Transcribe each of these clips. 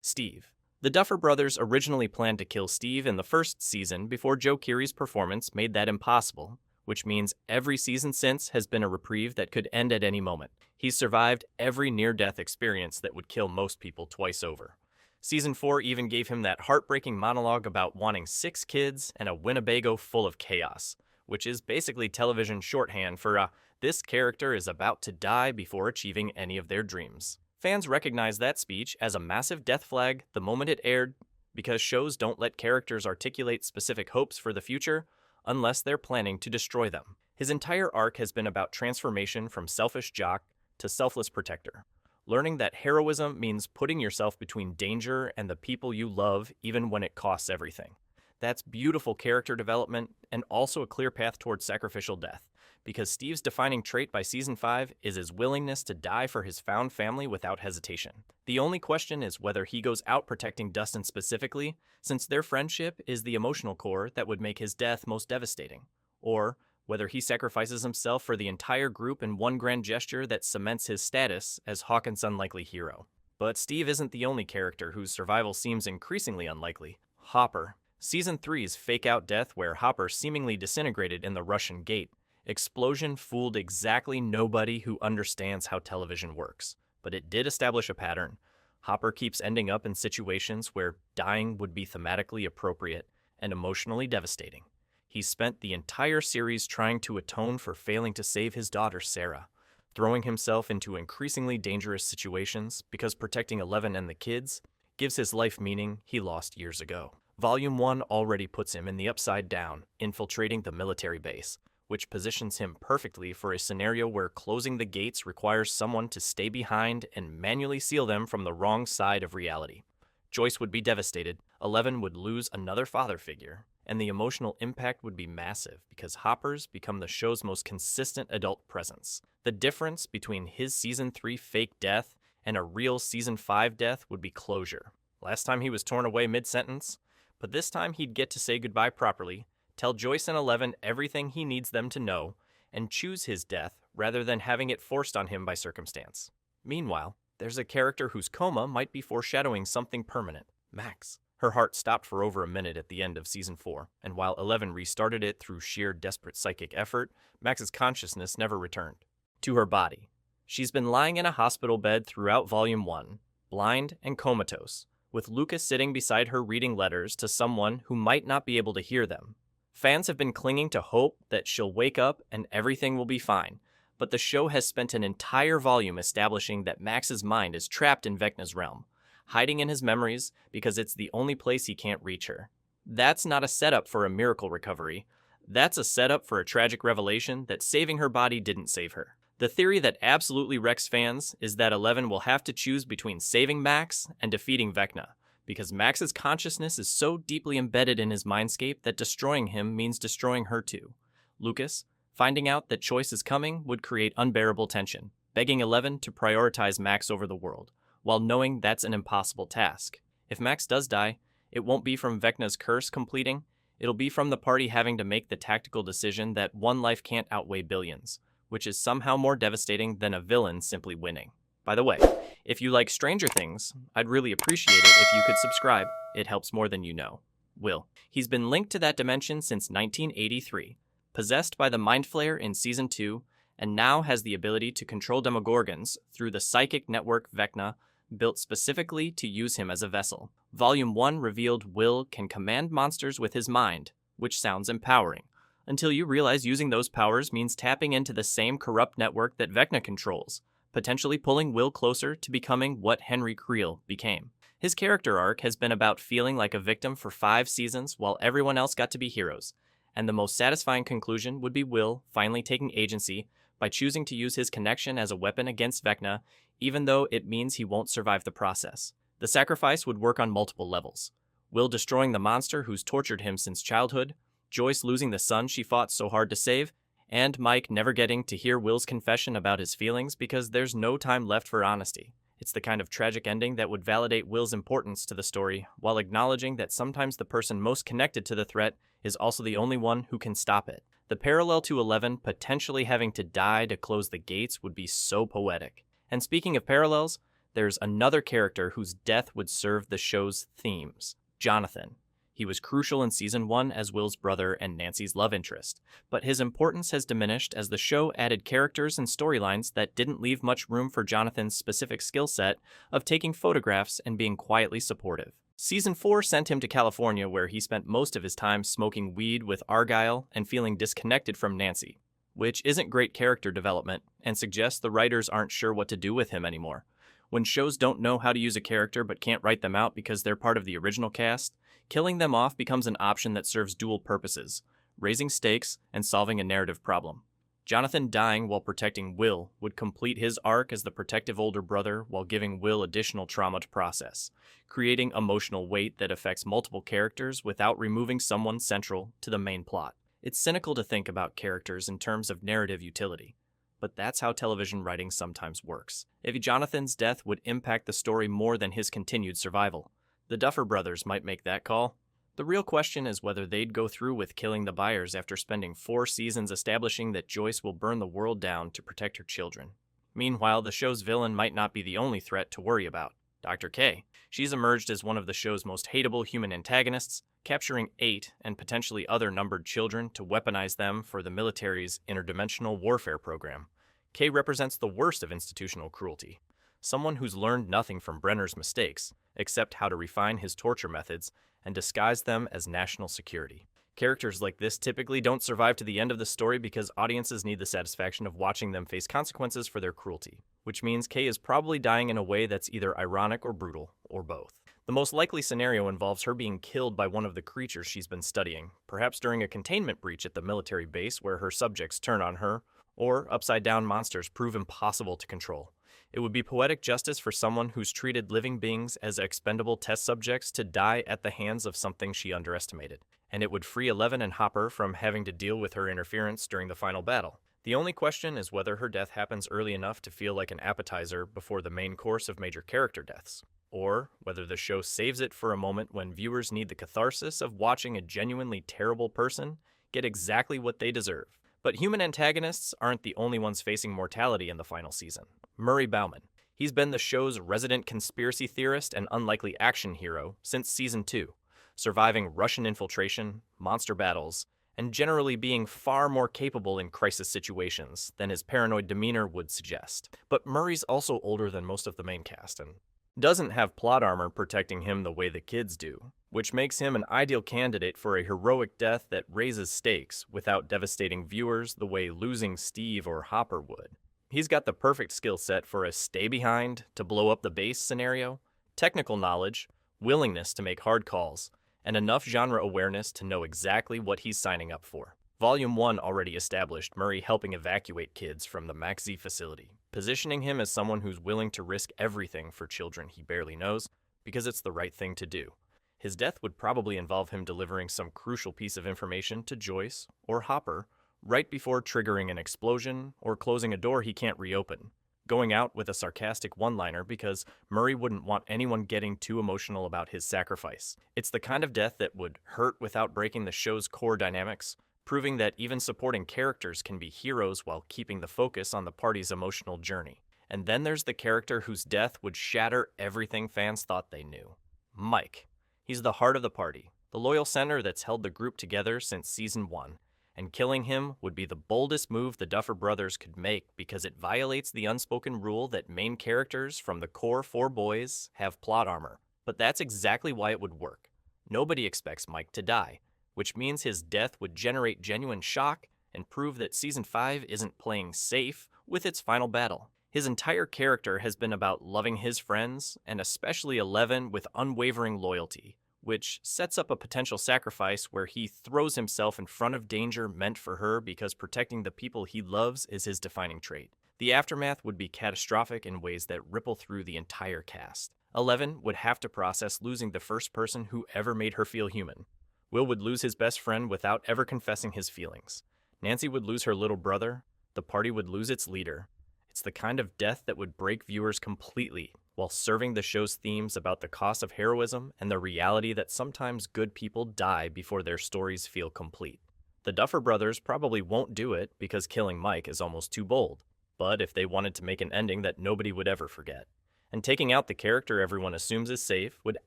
Steve. The Duffer Brothers originally planned to kill Steve in the first season before Joe Keery's performance made that impossible, which means every season since has been a reprieve that could end at any moment. He's survived every near-death experience that would kill most people twice over. Season 4 even gave him that heartbreaking monologue about wanting 6 kids and a Winnebago full of chaos, which is basically television shorthand for this character is about to die before achieving any of their dreams. Fans recognized that speech as a massive death flag the moment it aired because shows don't let characters articulate specific hopes for the future unless they're planning to destroy them. His entire arc has been about transformation from selfish jock to selfless protector, learning that heroism means putting yourself between danger and the people you love even when it costs everything. That's beautiful character development and also a clear path towards sacrificial death, because Steve's defining trait by Season 5 is his willingness to die for his found family without hesitation. The only question is whether he goes out protecting Dustin specifically, since their friendship is the emotional core that would make his death most devastating, or whether he sacrifices himself for the entire group in one grand gesture that cements his status as Hawkins' unlikely hero. But Steve isn't the only character whose survival seems increasingly unlikely. Hopper. Season 3's fake-out death where Hopper seemingly disintegrated in the Russian gate explosion fooled exactly nobody who understands how television works, but it did establish a pattern. Hopper keeps ending up in situations where dying would be thematically appropriate and emotionally devastating. He spent the entire series trying to atone for failing to save his daughter Sarah, throwing himself into increasingly dangerous situations because protecting Eleven and the kids gives his life meaning he lost years ago. Volume 1 already puts him in the Upside Down, infiltrating the military base, which positions him perfectly for a scenario where closing the gates requires someone to stay behind and manually seal them from the wrong side of reality. Joyce would be devastated, Eleven would lose another father figure, and the emotional impact would be massive because Hopper's become the show's most consistent adult presence. The difference between his Season 3 fake death and a real Season 5 death would be closure. Last time he was torn away mid-sentence, but this time he'd get to say goodbye properly, tell Joyce and Eleven everything he needs them to know, and choose his death rather than having it forced on him by circumstance. Meanwhile, there's a character whose coma might be foreshadowing something permanent, Max. Her heart stopped for over a minute at the end of Season 4, and while Eleven restarted it through sheer desperate psychic effort, Max's consciousness never returned to her body. She's been lying in a hospital bed throughout Volume 1, blind and comatose, with Lucas sitting beside her reading letters to someone who might not be able to hear them. Fans have been clinging to hope that she'll wake up and everything will be fine, but the show has spent an entire volume establishing that Max's mind is trapped in Vecna's realm, hiding in his memories because it's the only place he can't reach her. That's not a setup for a miracle recovery. That's a setup for a tragic revelation that saving her body didn't save her. The theory that absolutely wrecks fans is that Eleven will have to choose between saving Max and defeating Vecna, because Max's consciousness is so deeply embedded in his mindscape that destroying him means destroying her too. Lucas, finding out that choice is coming, would create unbearable tension, begging Eleven to prioritize Max over the world, while knowing that's an impossible task. If Max does die, it won't be from Vecna's curse completing, it'll be from the party having to make the tactical decision that one life can't outweigh billions, which is somehow more devastating than a villain simply winning. By the way, if you like Stranger Things, I'd really appreciate it if you could subscribe. It helps more than you know. Will. He's been linked to that dimension since 1983, possessed by the Mind Flayer in Season 2, and now has the ability to control Demogorgons through the psychic network Vecna, built specifically to use him as a vessel. Volume 1 revealed Will can command monsters with his mind, which sounds empowering, until you realize using those powers means tapping into the same corrupt network that Vecna controls, potentially pulling Will closer to becoming what Henry Creel became. His character arc has been about feeling like a victim for 5 seasons while everyone else got to be heroes, and the most satisfying conclusion would be Will finally taking agency by choosing to use his connection as a weapon against Vecna, even though it means he won't survive the process. The sacrifice would work on multiple levels. Will destroying the monster who's tortured him since childhood, Joyce losing the son she fought so hard to save, and Mike never getting to hear Will's confession about his feelings because there's no time left for honesty. It's the kind of tragic ending that would validate Will's importance to the story, while acknowledging that sometimes the person most connected to the threat is also the only one who can stop it. The parallel to Eleven potentially having to die to close the gates would be so poetic. And speaking of parallels, there's another character whose death would serve the show's themes, Jonathan. He was crucial in Season 1 as Will's brother and Nancy's love interest, but his importance has diminished as the show added characters and storylines that didn't leave much room for Jonathan's specific skill set of taking photographs and being quietly supportive. Season 4 sent him to California, where he spent most of his time smoking weed with Argyle and feeling disconnected from Nancy, which isn't great character development and suggests the writers aren't sure what to do with him anymore. When shows don't know how to use a character but can't write them out because they're part of the original cast, killing them off becomes an option that serves dual purposes, raising stakes and solving a narrative problem. Jonathan dying while protecting Will would complete his arc as the protective older brother while giving Will additional trauma to process, creating emotional weight that affects multiple characters without removing someone central to the main plot. It's cynical to think about characters in terms of narrative utility, but that's how television writing sometimes works. If Jonathan's death would impact the story more than his continued survival, the Duffer Brothers might make that call. The real question is whether they'd go through with killing the Byers after spending 4 seasons establishing that Joyce will burn the world down to protect her children. Meanwhile, the show's villain might not be the only threat to worry about. Dr. K. She's emerged as one of the show's most hateable human antagonists, capturing 8 and potentially other numbered children to weaponize them for the military's interdimensional warfare program. K represents the worst of institutional cruelty, someone who's learned nothing from Brenner's mistakes, except how to refine his torture methods and disguise them as national security. Characters like this typically don't survive to the end of the story because audiences need the satisfaction of watching them face consequences for their cruelty, which means Kay is probably dying in a way that's either ironic or brutal, or both. The most likely scenario involves her being killed by one of the creatures she's been studying, perhaps during a containment breach at the military base where her subjects turn on her, or upside-down monsters prove impossible to control. It would be poetic justice for someone who's treated living beings as expendable test subjects to die at the hands of something she underestimated, and it would free Eleven and Hopper from having to deal with her interference during the final battle. The only question is whether her death happens early enough to feel like an appetizer before the main course of major character deaths, or whether the show saves it for a moment when viewers need the catharsis of watching a genuinely terrible person get exactly what they deserve. But human antagonists aren't the only ones facing mortality in the final season. Murray Bauman. He's been the show's resident conspiracy theorist and unlikely action hero since Season 2, surviving Russian infiltration, monster battles, and generally being far more capable in crisis situations than his paranoid demeanor would suggest. But Murray's also older than most of the main cast and doesn't have plot armor protecting him the way the kids do, which makes him an ideal candidate for a heroic death that raises stakes without devastating viewers the way losing Steve or Hopper would. He's got the perfect skill set for a stay behind to blow up the base scenario, technical knowledge, willingness to make hard calls, and enough genre awareness to know exactly what he's signing up for. Volume 1 already established Murray helping evacuate kids from the Max Z facility, positioning him as someone who's willing to risk everything for children he barely knows because it's the right thing to do. His death would probably involve him delivering some crucial piece of information to Joyce or Hopper right before triggering an explosion or closing a door he can't reopen, going out with a sarcastic one-liner because Murray wouldn't want anyone getting too emotional about his sacrifice. It's the kind of death that would hurt without breaking the show's core dynamics, proving that even supporting characters can be heroes while keeping the focus on the party's emotional journey. And then there's the character whose death would shatter everything fans thought they knew. Mike. He's the heart of the party, the loyal center that's held the group together since Season 1. And killing him would be the boldest move the Duffer Brothers could make because it violates the unspoken rule that main characters from the core 4 boys have plot armor. But that's exactly why it would work. Nobody expects Mike to die, which means his death would generate genuine shock and prove that Season 5 isn't playing safe with its final battle. His entire character has been about loving his friends, and especially Eleven, with unwavering loyalty, which sets up a potential sacrifice where he throws himself in front of danger meant for her because protecting the people he loves is his defining trait. The aftermath would be catastrophic in ways that ripple through the entire cast. Eleven would have to process losing the first person who ever made her feel human. Will would lose his best friend without ever confessing his feelings. Nancy would lose her little brother. The party would lose its leader. It's the kind of death that would break viewers completely while serving the show's themes about the cost of heroism and the reality that sometimes good people die before their stories feel complete. The Duffer Brothers probably won't do it because killing Mike is almost too bold, but if they wanted to make an ending that nobody would ever forget, And taking out the character everyone assumes is safe would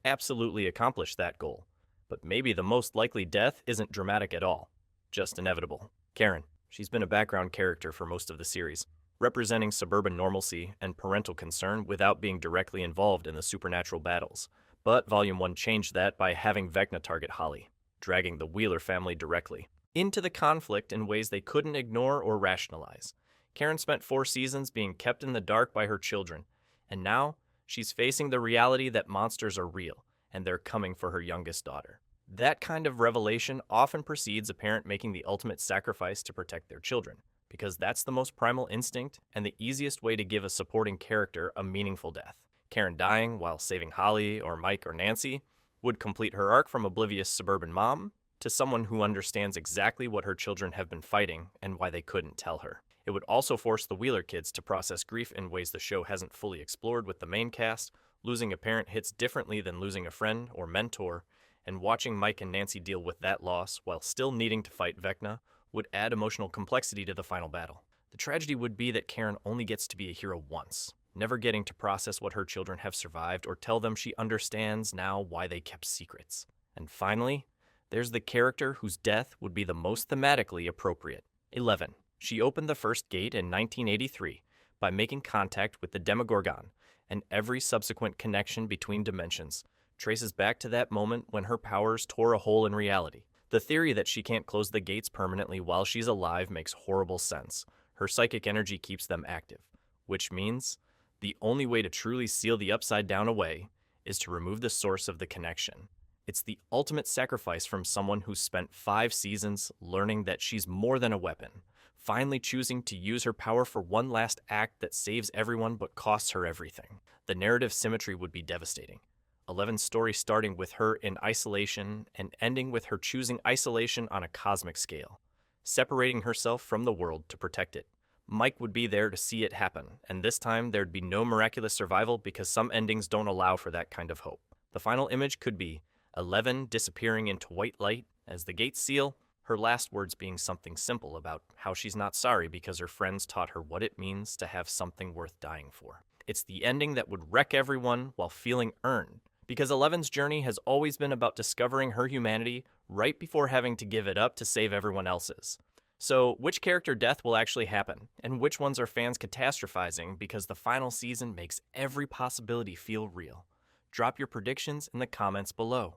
absolutely accomplish that goal. But maybe the most likely death isn't dramatic at all, just inevitable. Karen. She's been a background character for most of the series, representing suburban normalcy and parental concern without being directly involved in the supernatural battles. But Volume 1 changed that by having Vecna target Holly, dragging the Wheeler family directly into the conflict in ways they couldn't ignore or rationalize. Karen spent 4 seasons being kept in the dark by her children, and now she's facing the reality that monsters are real, and they're coming for her youngest daughter. That kind of revelation often precedes a parent making the ultimate sacrifice to protect their children, because that's the most primal instinct and the easiest way to give a supporting character a meaningful death. Karen dying while saving Holly or Mike or Nancy would complete her arc from oblivious suburban mom to someone who understands exactly what her children have been fighting and why they couldn't tell her. It would also force the Wheeler kids to process grief in ways the show hasn't fully explored with the main cast. Losing a parent hits differently than losing a friend or mentor, and watching Mike and Nancy deal with that loss while still needing to fight Vecna would add emotional complexity to the final battle. The tragedy would be that Karen only gets to be a hero once, never getting to process what her children have survived or tell them she understands now why they kept secrets. And finally, there's the character whose death would be the most thematically appropriate. 11. She opened the first gate in 1983 by making contact with the Demogorgon, and every subsequent connection between dimensions traces back to that moment when her powers tore a hole in reality. The theory that she can't close the gates permanently while she's alive makes horrible sense. Her psychic energy keeps them active, which means the only way to truly seal the Upside Down away is to remove the source of the connection. It's the ultimate sacrifice from someone who's spent 5 seasons learning that she's more than a weapon, finally choosing to use her power for one last act that saves everyone but costs her everything. The narrative symmetry would be devastating. 11's story starting with her in isolation and ending with her choosing isolation on a cosmic scale, separating herself from the world to protect it. Mike would be there to see it happen, and this time there'd be no miraculous survival because some endings don't allow for that kind of hope. The final image could be 11 disappearing into white light as the gates seal, her last words being something simple about how she's not sorry because her friends taught her what it means to have something worth dying for. It's the ending that would wreck everyone while feeling earned, because 11's journey has always been about discovering her humanity right before having to give it up to save everyone else's. So, which character death will actually happen, and which ones are fans catastrophizing because the final season makes every possibility feel real? Drop your predictions in the comments below.